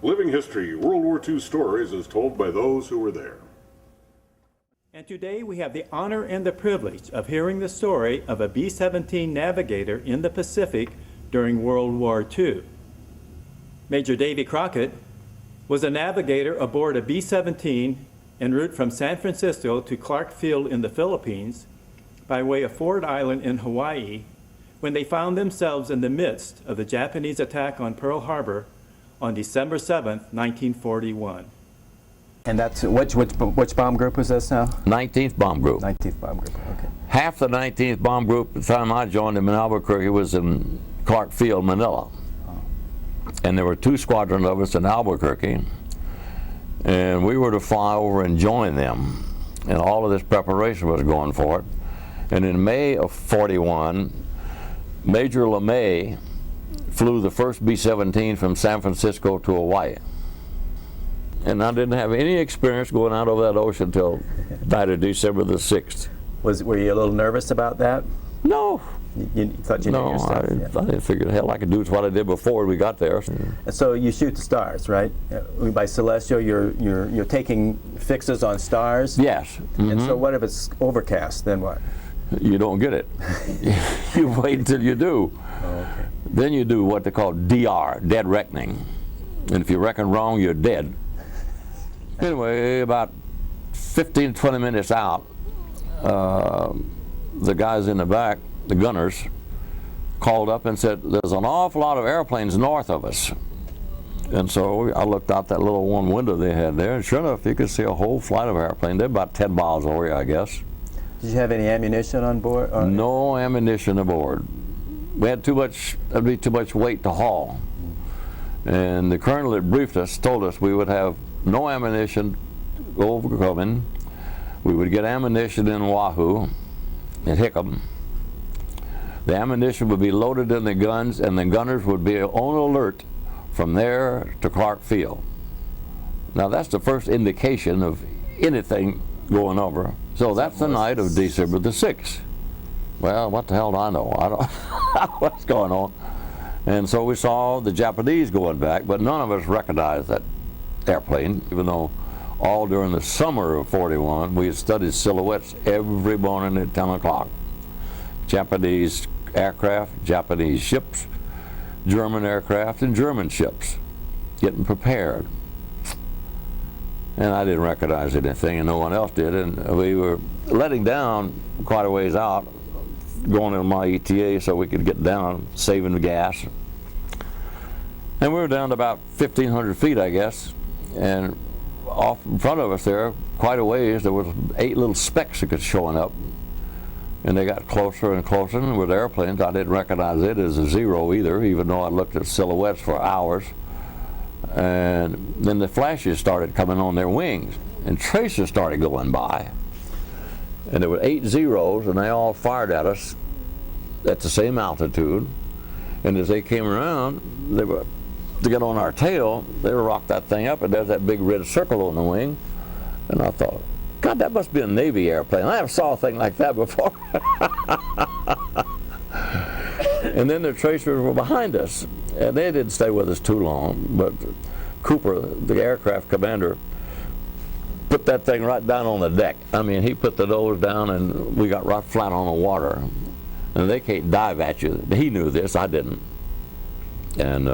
Living History, World War II stories as told by those who were there. And today we have the honor and the privilege of hearing the story of a B-17 navigator in the Pacific during World War II. Major Davy Crockett was a navigator aboard a B-17 en route from San Francisco to Clark Field in the Philippines by way of Ford Island in Hawaii when they found themselves in the midst of the Japanese attack on Pearl Harbor on December 7th, 1941. And that's which bomb group was this now? 19th Bomb Group. 19th Bomb Group, okay. Half the 19th Bomb Group at the time I joined them in Albuquerque was in Clark Field, Manila. And there were 2 squadrons of us in Albuquerque. And we were to fly over and join them. And all of this preparation was going for it. And in May of 41, Major LeMay flew the first B-17 from San Francisco to Hawaii. And I didn't have any experience going out over that ocean until night of December the 6th. Were you a little nervous about that? No. You thought you knew your stuff? I didn't figure, hell, I could do what I did before we got there. And so you shoot the stars, right? By celestial, you're taking fixes on stars? Yes. Mm-hmm. And so what if it's overcast, then what? You don't get it. You wait until you do. Oh, okay. Then you do what they call DR, dead reckoning. And if you reckon wrong, you're dead. Anyway, about 15, 20 minutes out, the guys in the back, the gunners, called up and said, there's an awful lot of airplanes north of us. And so I looked out that little one window they had there, and sure enough, you could see a whole flight of airplanes. They're about 10 miles away, I guess. Did you have any ammunition on board? Or? No ammunition aboard. We had that'd be too much weight to haul. And the colonel that briefed us told us we would have no ammunition overcoming. We would get ammunition in Oahu, at Hickam. The ammunition would be loaded in the guns, and the gunners would be on alert from there to Clark Field. Now that's the first indication of anything going over. So that's the night of December the 6th. Well, what the hell do I know? I don't know what's going on. And so we saw the Japanese going back, but none of us recognized that airplane, even though all during the summer of 41, we had studied silhouettes every morning at 10 o'clock. Japanese aircraft, Japanese ships, German aircraft, and German ships, getting prepared. And I didn't recognize anything, and no one else did, and we were letting down quite a ways out, going in my ETA so we could get down, saving the gas. And we were down to about 1,500 feet, I guess, and off in front of us there, quite a ways, there was 8 little specks that was showing up. And they got closer and closer, and with airplanes, I didn't recognize it as a zero either, even though I looked at silhouettes for hours. And then the flashes started coming on their wings, and tracers started going by. And there were 8 zeros, and they all fired at us at the same altitude. And as they came around, they were to get on our tail, they rocked that thing up, and there's that big red circle on the wing. And I thought, God, that must be a Navy airplane. I never saw a thing like that before. And then the tracers were behind us, and they didn't stay with us too long, but Cooper, the aircraft commander, put that thing right down on the deck. I mean, he put the nose down, and we got right flat on the water. And they can't dive at you. He knew this, I didn't. And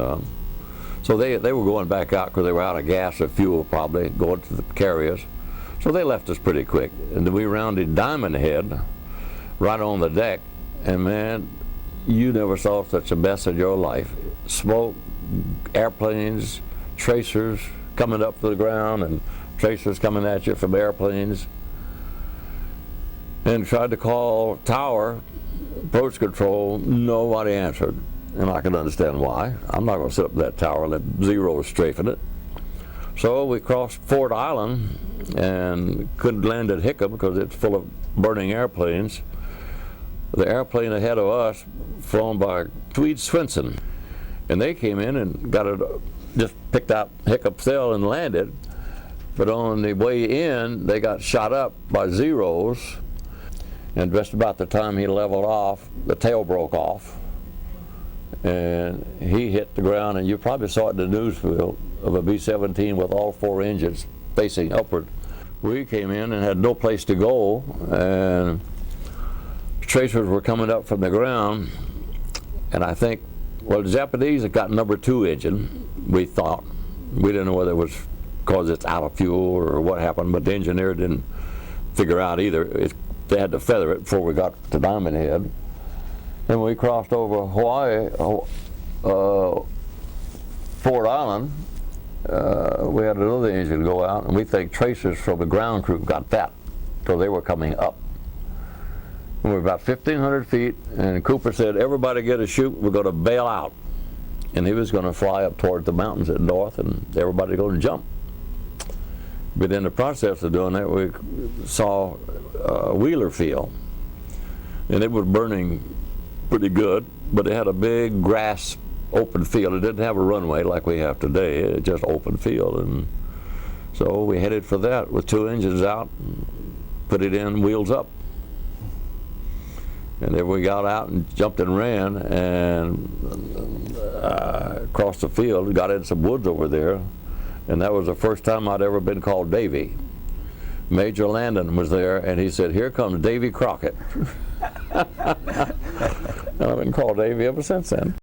so they were going back out because they were out of gas or fuel probably, going to the carriers. So they left us pretty quick. And then we rounded Diamond Head right on the deck, and man, you never saw such a mess in your life. Smoke, airplanes, tracers coming up to the ground, and tracers coming at you from airplanes. And tried to call tower, approach control, nobody answered. And I can understand why. I'm not going to sit up in that tower and let zeros strafing it. So we crossed Ford Island and couldn't land at Hickam because it's full of burning airplanes. The airplane ahead of us, flown by Tweed Swenson, and they came in and got it, just picked out Hickam Hill and landed. But on the way in, they got shot up by zeros, and just about the time he leveled off, the tail broke off, and he hit the ground, and you probably saw it in the news field of a B-17 with all 4 engines facing upward. We came in and had no place to go, and tracers were coming up from the ground, and I think, well, the Japanese had got number 2 engine, we thought. We didn't know whether it was because it's out of fuel or what happened, but the engineer didn't figure out either. They had to feather it before we got to Diamond Head. Then we crossed over Hawaii, Fort Island. We had another engine go out, and we think tracers from the ground crew got that, so they were coming up. And we were about 1,500 feet, and Cooper said, everybody get a chute, we're going to bail out. And he was going to fly up toward the mountains at north, and everybody going to jump. But in the process of doing that, we saw Wheeler Field, and it was burning pretty good, but it had a big grass open field. It didn't have a runway like we have today. It just open field, and so we headed for that with 2 engines out, put it in, wheels up. And then we got out and jumped and ran and across the field, got in some woods over there, and that was the first time I'd ever been called Davy. Major Landon was there, and he said, here comes Davy Crockett. And I've been called Davy ever since then.